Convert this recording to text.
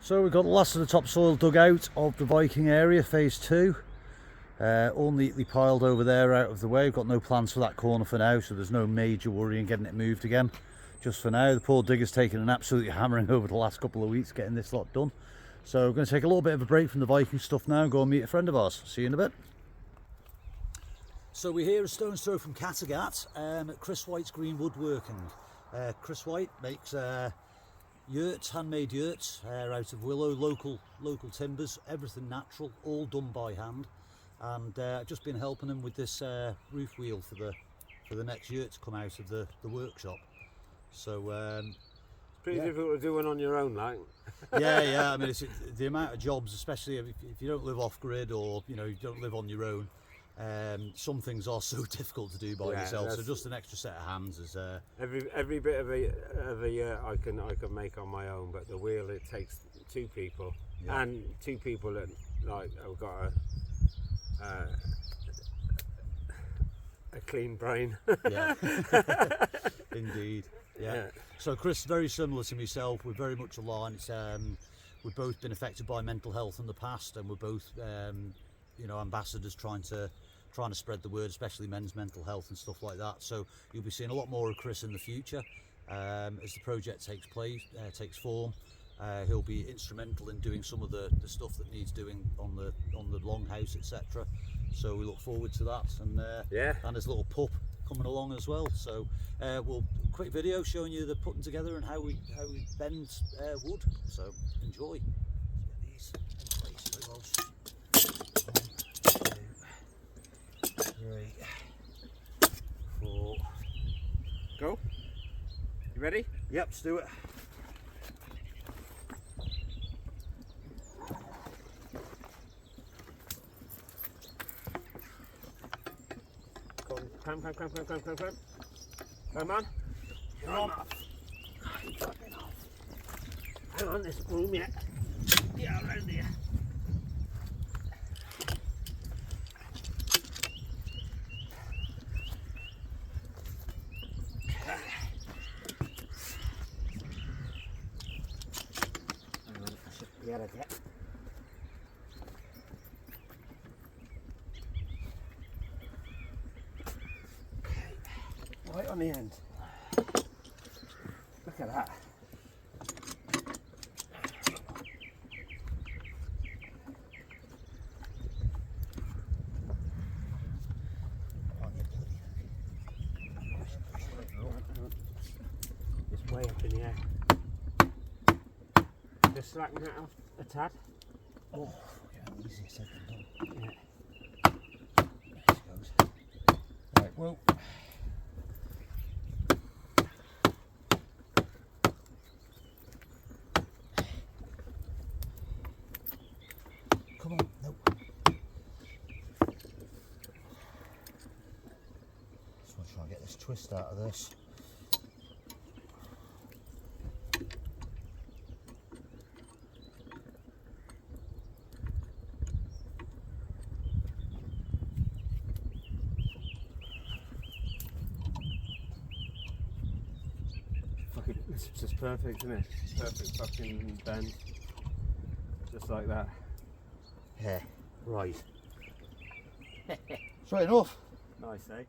So we've got the last of the topsoil dug out of the Viking area, phase 2. All neatly piled over there out of the way. We've got no plans for that corner for now, so there's no major worry in getting it moved again. Just for now, the poor digger's taken an absolute hammering over the last couple of weeks getting this lot done. So we're going to take a little bit of a break from the Viking stuff now and go and meet a friend of ours. See you in a bit. So we're here a stone's throw from Kattegat at Chris White's Green Woodworking. Chris White makes yurts, handmade yurts out of willow, local timbers, everything natural, all done by hand. And I've just been helping him with this roof wheel for the next yurt to come out of the workshop. So it's pretty difficult to do one on your own, like. yeah. I mean, it's the amount of jobs, especially if you don't live off grid or you don't live on your own. Some things are so difficult to do by yourself. So just an extra set of hands is. Every bit of a yurt I can make on my own, but the wheel it takes 2 people, and 2 people that like have got a clean brain. Yeah. Indeed. Yeah. So Chris, very similar to myself, we're very much aligned. It's, we've both been affected by mental health in the past, and we're both ambassadors trying to spread the word, especially men's mental health and stuff like that. So you'll be seeing a lot more of Chris in the future as the project takes form. He'll be instrumental in doing some of the stuff that needs doing on the longhouse, etc. So we look forward to that, and his little pup coming along as well. So we'll quick video showing you the putting together and how we bend wood. So enjoy. Let's get these in place. 1, 2, 3, 4. Go. You ready? Yep, let's do it. Come on. You're on. Hang on, this broom yet. Yeah, around here. Hang on, I should be able to get. Right on the end. Look at that. It's way up in the air. Just slacken that off a tad. Oh, yeah, easy said than done. Yeah. There it goes. Right, well. Come on, no. Just want to try and get this twist out of this. It's just perfect, isn't it? Perfect fucking bend. Just like that. Yeah, Right. straight enough. Nice, eh?